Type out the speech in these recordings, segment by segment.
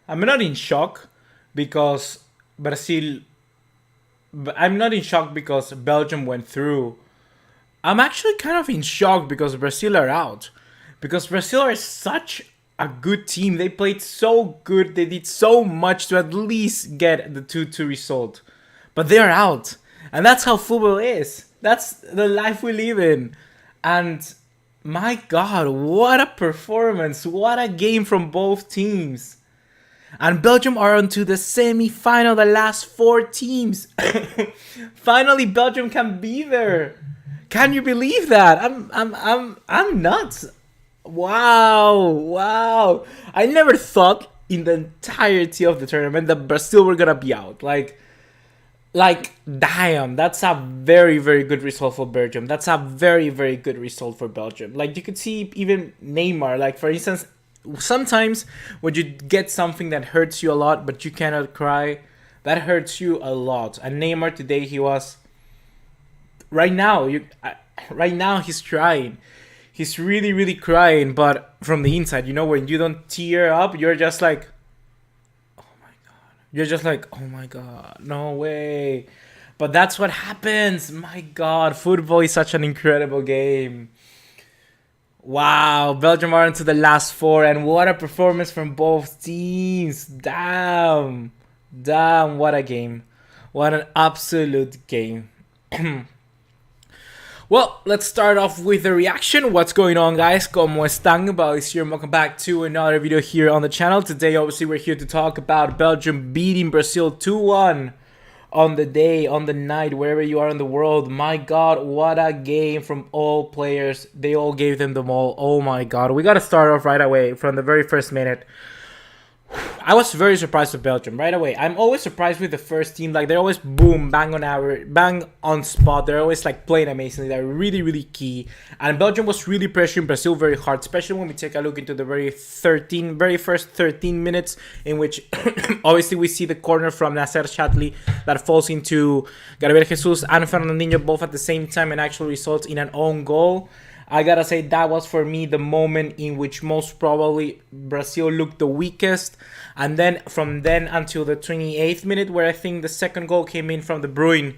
I'm not in shock because Brazil. I'm not in shock because Belgium went through. I'm actually kind of in shock because Brazil are out. Because Brazil are such a good team. They played so good. They did so much to at least get the 2-2 result. But they're out. And that's how football is. That's the life we live in. And my God, what a performance. What a game from both teams. And Belgium are on to the semi-final, the last four teams. Finally, Belgium can be there. Can you believe that? I'm nuts. Wow. I never thought in the entirety of the tournament that Brazil were gonna be out. Damn, that's a very, very good result for Belgium. That's a very, very good result for Belgium. Like, you could see even Neymar, like, for instance, sometimes when you get something that hurts you a lot, but you cannot cry, that hurts you a lot. And Neymar today, he was, right now, he's crying. He's really, really crying, but from the inside, when you don't tear up, you're just like, oh my God, no way. But that's what happens. My God, football is such an incredible game. Wow, Belgium are into the last four, and what a performance from both teams. Damn, what a game. What an absolute game. Well, let's start off with the reaction. What's going on, guys? ¿Cómo están? BugaLuis here, and welcome back to another video here on the channel. Today, obviously, we're here to talk about Belgium beating Brazil 2-1 on the day, on the night, wherever you are in the world. My God, what a game from all players. They all gave them the ball. Oh my God. We got to start off right away from the very first minute. I was very surprised with Belgium right away. I'm always surprised with the first team. Like, they're always boom, bang on spot. They're always like playing amazingly. They're really, really key. And Belgium was really pressuring Brazil very hard, especially when we take a look into the very first 13 minutes, in which obviously we see the corner from Nasser Chatli that falls into Gabriel Jesus and Fernandinho both at the same time and actually results in an own goal. I gotta say that was for me the moment in which most probably Brazil looked the weakest. And then from then until the 28th minute, where I think the second goal came in from De Bruyne,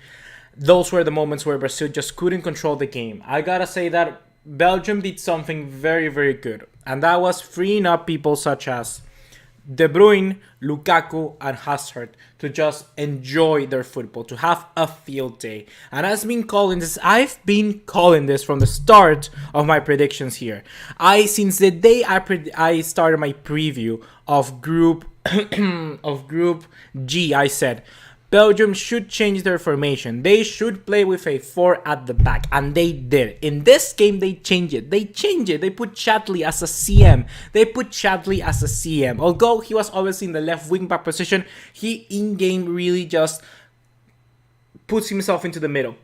those were the moments where Brazil just couldn't control the game. I gotta say that Belgium did something very, very good. And that was freeing up people such as De Bruyne, Lukaku, and Hazard to just enjoy their football, to have a field day. And I've been calling this from the start of my predictions here. Since the day I started my preview of Group G, I said Belgium should change their formation. They should play with a 4 at the back. And they did. In this game, they changed it. They put Chatli as a CM. Although he was obviously in the left wing back position, he in-game really just put himself into the middle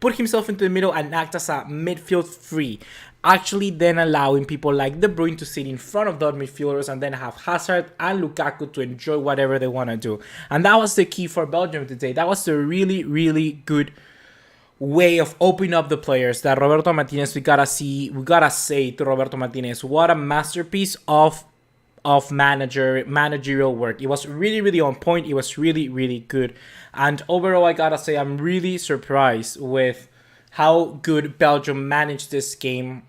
and act as a midfield free. Actually then allowing people like De Bruyne to sit in front of the midfielders and then have Hazard and Lukaku to enjoy whatever they want to do. And that was the key for Belgium today. That was the really, really good way of opening up the players that Roberto Martinez, we gotta say to Roberto Martinez, what a masterpiece of managerial work. It was really, really on point. It was really, really good. And overall, I gotta say, I'm really surprised with how good Belgium managed this game.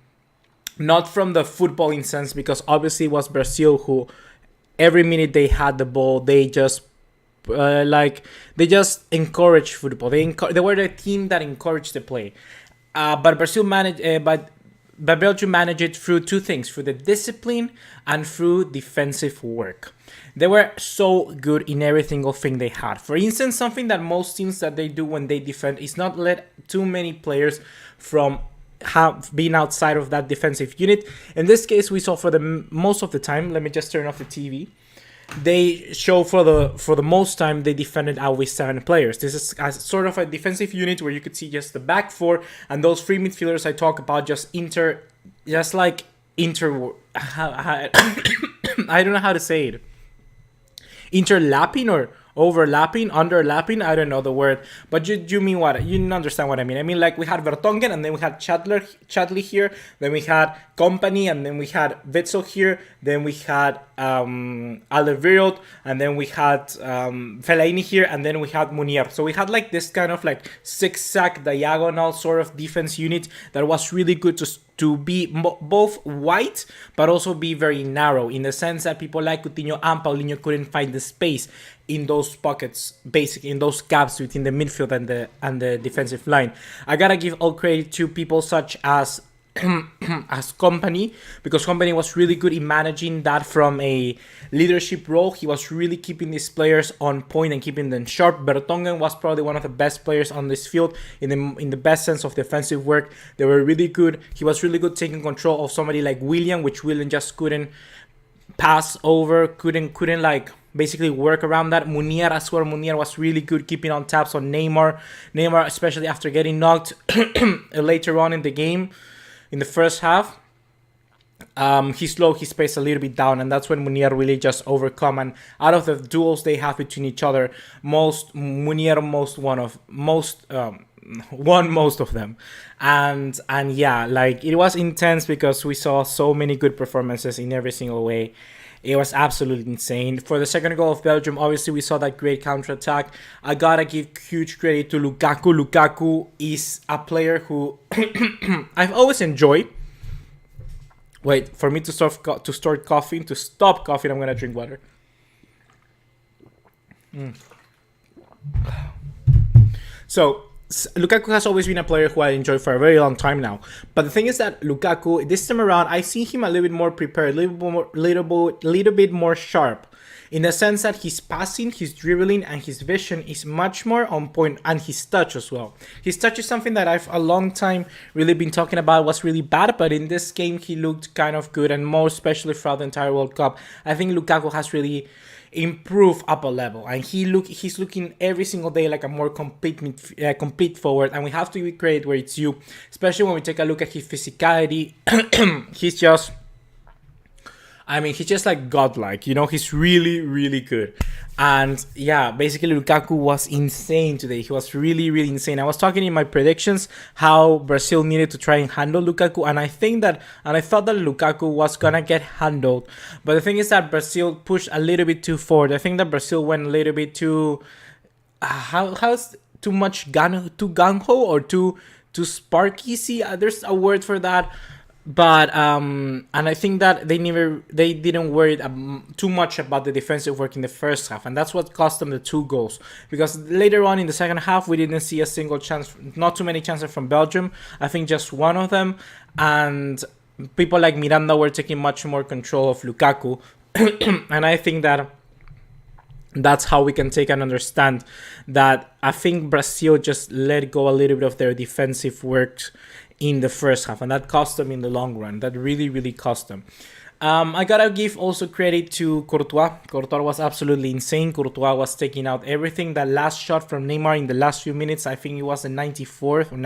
Not from the footballing sense, because obviously it was Brazil who, every minute they had the ball, they just encouraged football. They were the team that encouraged the play. But Belgium managed it through two things: through the discipline and through defensive work. They were so good in every single thing they had. For instance, something that most teams that they do when they defend is not let too many players from being outside of that defensive unit. In this case, we saw for the most of the time, let me just turn off the TV. They show for the most time they defended out with 7 players. This is a sort of a defensive unit where you could see just the back 4 and those 3 midfielders I talk about I don't know how to say it. Interlapping or overlapping, underlapping, I don't know the word, but you mean what? You understand what I mean. I mean, like, we had Vertonghen, and then we had Chadley here, then we had Company, and then we had Witzel here, then we had Alderweireld, and then we had Fellaini here, and then we had Munier. So we had like this kind of like zigzag diagonal sort of defense unit that was really good to be both wide but also be very narrow, in the sense that people like Coutinho and Paulinho couldn't find the space in those pockets, basically in those gaps between the midfield and the defensive line. I gotta give all credit to people such as as Company, because Company was really good in managing that from a leadership role. He was really keeping these players on point and keeping them sharp. Vertonghen was probably one of the best players on this field in the best sense of defensive work. They were really good. He was really good taking control of somebody like William, which William just couldn't pass over, couldn't like basically work around that. Munier as well. Munier was really good keeping on tabs on Neymar, especially after getting knocked later on in the game. In the first half, he slowed his pace a little bit down, and that's when Munier really just overcome. And out of the duels they have between each other, Munier won most of them. And yeah, like, it was intense because we saw so many good performances in every single way. It was absolutely insane. For the second goal of Belgium, obviously we saw that great counter-attack. I gotta give huge credit to Lukaku. Lukaku is a player who I've always enjoyed. Wait, for me to stop coughing, I'm gonna drink water. So, Lukaku has always been a player who I enjoy for a very long time now. But the thing is that Lukaku, this time around, I see him a little bit more prepared, little bit more sharp. In the sense that his passing, his dribbling, and his vision is much more on point, and his touch as well. His touch is something that I've a long time really been talking about was really bad, but in this game he looked kind of good, and more especially throughout the entire World Cup. I think Lukaku has really improve up a level, and he's looking every single day like a more complete forward, and we have to give credit where it's due, especially when we take a look at his physicality. he's just like godlike, you know. He's really, really good. And yeah, basically Lukaku was insane today. He was really, really insane. I was talking in my predictions how Brazil needed to try and handle Lukaku, and I thought that Lukaku was gonna get handled. But the thing is that Brazil pushed a little bit too forward. I think that Brazil went a little bit too how's too much too gung-ho or too sparky. See, there's a word for that. But and I think that they didn't worry too much about the defensive work in the first half, and that's what cost them the 2 goals. Because later on in the second half, we didn't see a single chance, not too many chances from Belgium. I think just one of them, and people like Miranda were taking much more control of Lukaku, and I think that that's how we can take and understand that I think Brazil just let go a little bit of their defensive work in the first half, and that cost them in the long run. That really, really cost them. I gotta give also credit to Courtois. Courtois was absolutely insane. Courtois was taking out everything. That last shot from Neymar in the last few minutes, I think it was the 94th or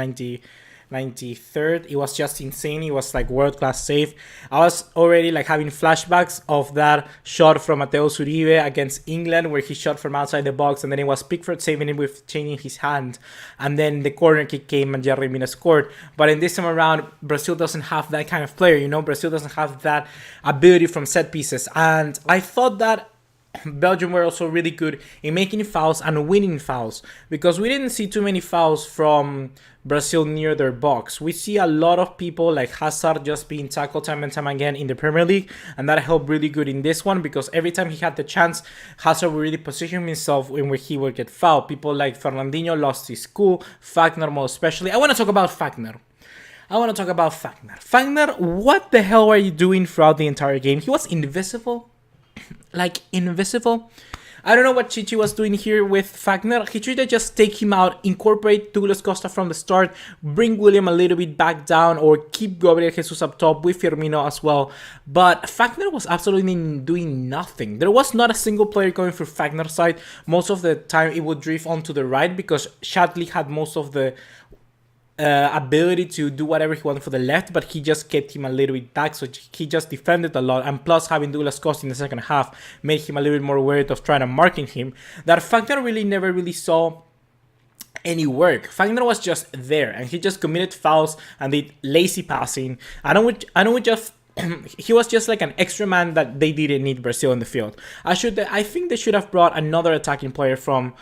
93rd. It was just insane. It was like world-class save. I was already like having flashbacks of that shot from Mateo Uribe against England, where he shot from outside the box, and then it was Pickford saving it with changing his hand, and then the corner kick came and Jerry Mina scored. But in this time around, Brazil doesn't have that kind of player, you know. Brazil doesn't have that ability from set pieces, and I thought that Belgium were also really good in making fouls and winning fouls, because we didn't see too many fouls from Brazil near their box. We see a lot of people like Hazard just being tackled time and time again in the Premier League, and that helped really good in this one, because every time he had the chance, Hazard would really position himself in where he would get fouled. People like Fernandinho lost his cool, Fagner most especially. I want to talk about Fagner. Fagner, what the hell were you doing throughout the entire game? He was invisible. Like invisible. I don't know what Chichi was doing here with Fagner. He tried to just take him out, incorporate Douglas Costa from the start, bring William a little bit back down, or keep Gabriel Jesus up top with Firmino as well. But Fagner was absolutely doing nothing. There was not a single player going through Fagner's side. Most of the time it would drift onto the right because Shadley had most of the ability to do whatever he wanted for the left, but he just kept him a little bit back, so he just defended a lot, and plus having Douglas Costa in the second half made him a little bit more worried of trying to marking him. That Fagner really never really saw any work. Fagner was just there, and he just committed fouls and did lazy passing. I know we just he was just like an extra man that they didn't need Brazil in the field. I think they should have brought another attacking player from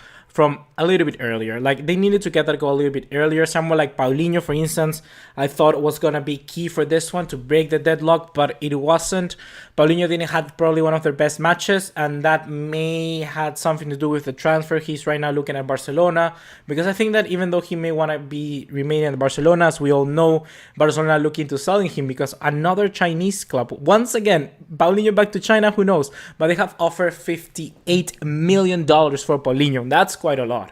a little bit earlier. Like, they needed to get that goal a little bit earlier. Someone like Paulinho, for instance, I thought was going to be key for this one to break the deadlock, but it wasn't. Paulinho didn't have probably one of their best matches, and that may had something to do with the transfer. He's right now looking at Barcelona, because I think that even though he may want to be remaining at Barcelona, as we all know, Barcelona looking to selling him because another Chinese club, once again, Paulinho back to China, who knows? But they have offered $58 million for Paulinho. That's quite a lot.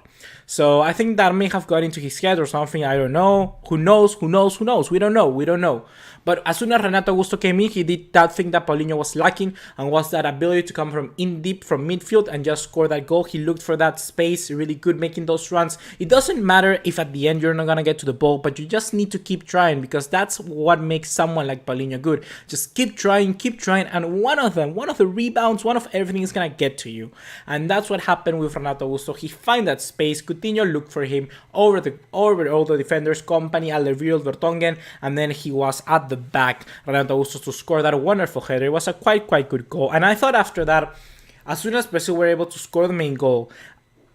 So I think that may have got into his head or something. I don't know. Who knows? We don't know. But as soon as Renato Augusto came in, he did that thing that Paulinho was lacking, and was that ability to come from in deep from midfield and just score that goal. He looked for that space, really good making those runs. It doesn't matter if at the end you're not going to get to the ball, but you just need to keep trying, because that's what makes someone like Paulinho good. Just keep trying, and one of the rebounds, one of everything is going to get to you. And that's what happened with Renato Augusto. He find that space, Coutinho looked for him over all the defenders, Company, Alderweireld, Vertonghen, and then he was at the back, Renato Augusto, to score that wonderful header. It was a quite good goal. And I thought after that, as soon as Brazil were able to score the main goal,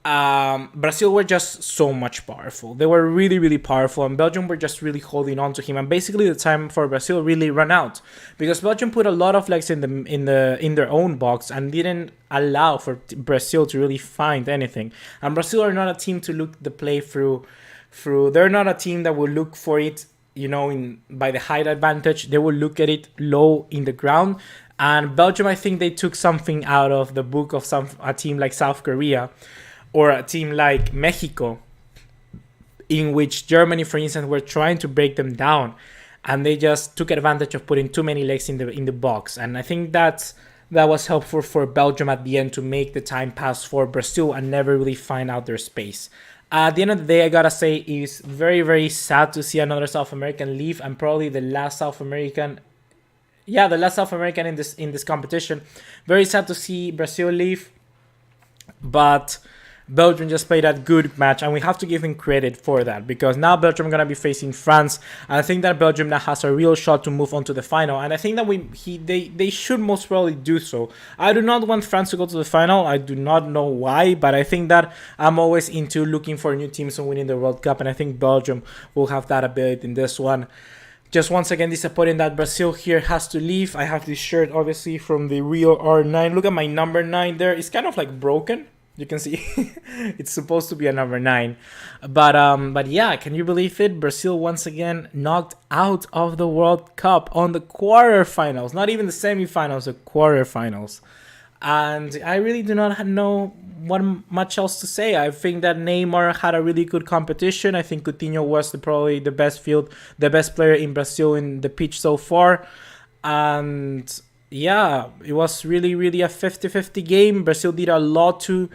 Brazil were just so much powerful. They were really powerful, and Belgium were just really holding on to him. And basically, the time for Brazil really ran out, because Belgium put a lot of legs in their own box and didn't allow for Brazil to really find anything. And Brazil are not a team to look the play through. They're not a team that will look for it, by the height advantage. They will look at it low in the ground. And Belgium, I think they took something out of the book of a team like South Korea, or a team like Mexico, in which Germany, for instance, were trying to break them down, and they just took advantage of putting too many legs in the box. And I think that was helpful for Belgium at the end to make the time pass for Brazil and never really find out their space. At the end of the day, I gotta say, it's very sad to see another South American leave, and probably the last South American in this competition. Very sad to see Brazil leave, but Belgium just played a good match, and we have to give him credit for that, because now Belgium are going to be facing France, and I think that Belgium now has a real shot to move on to the final, and I think that they should most probably do so. I do not want France to go to the final. I do not know why, but I think that I'm always into looking for new teams and winning the World Cup, and I think Belgium will have that ability in this one. Just once again disappointing that Brazil here has to leave. I have this shirt obviously from the Rio R9. Look at my number 9 there. It's kind of like broken. You can see it's supposed to be a number 9, but yeah, can you believe it? Brazil once again knocked out of the World Cup on the quarterfinals, not even the semifinals, the quarterfinals. And I really do not know what much else to say. I think that Neymar had a really good competition. I think Coutinho was probably the best player in Brazil in the pitch so far, and yeah, it was really a 50-50 game. Brazil did a lot to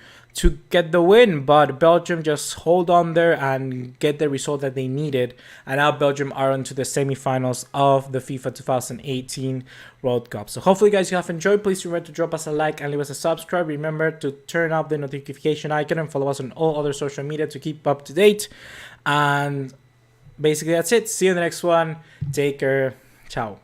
get the win, but Belgium just hold on there and get the result that they needed. And now Belgium are on to the semifinals of the FIFA 2018 World Cup. So hopefully guys you have enjoyed. Please remember to drop us a like and leave us a subscribe. Remember to turn up the notification icon and follow us on all other social media to keep up to date. And basically that's it. See you in the next one. Take care. Ciao.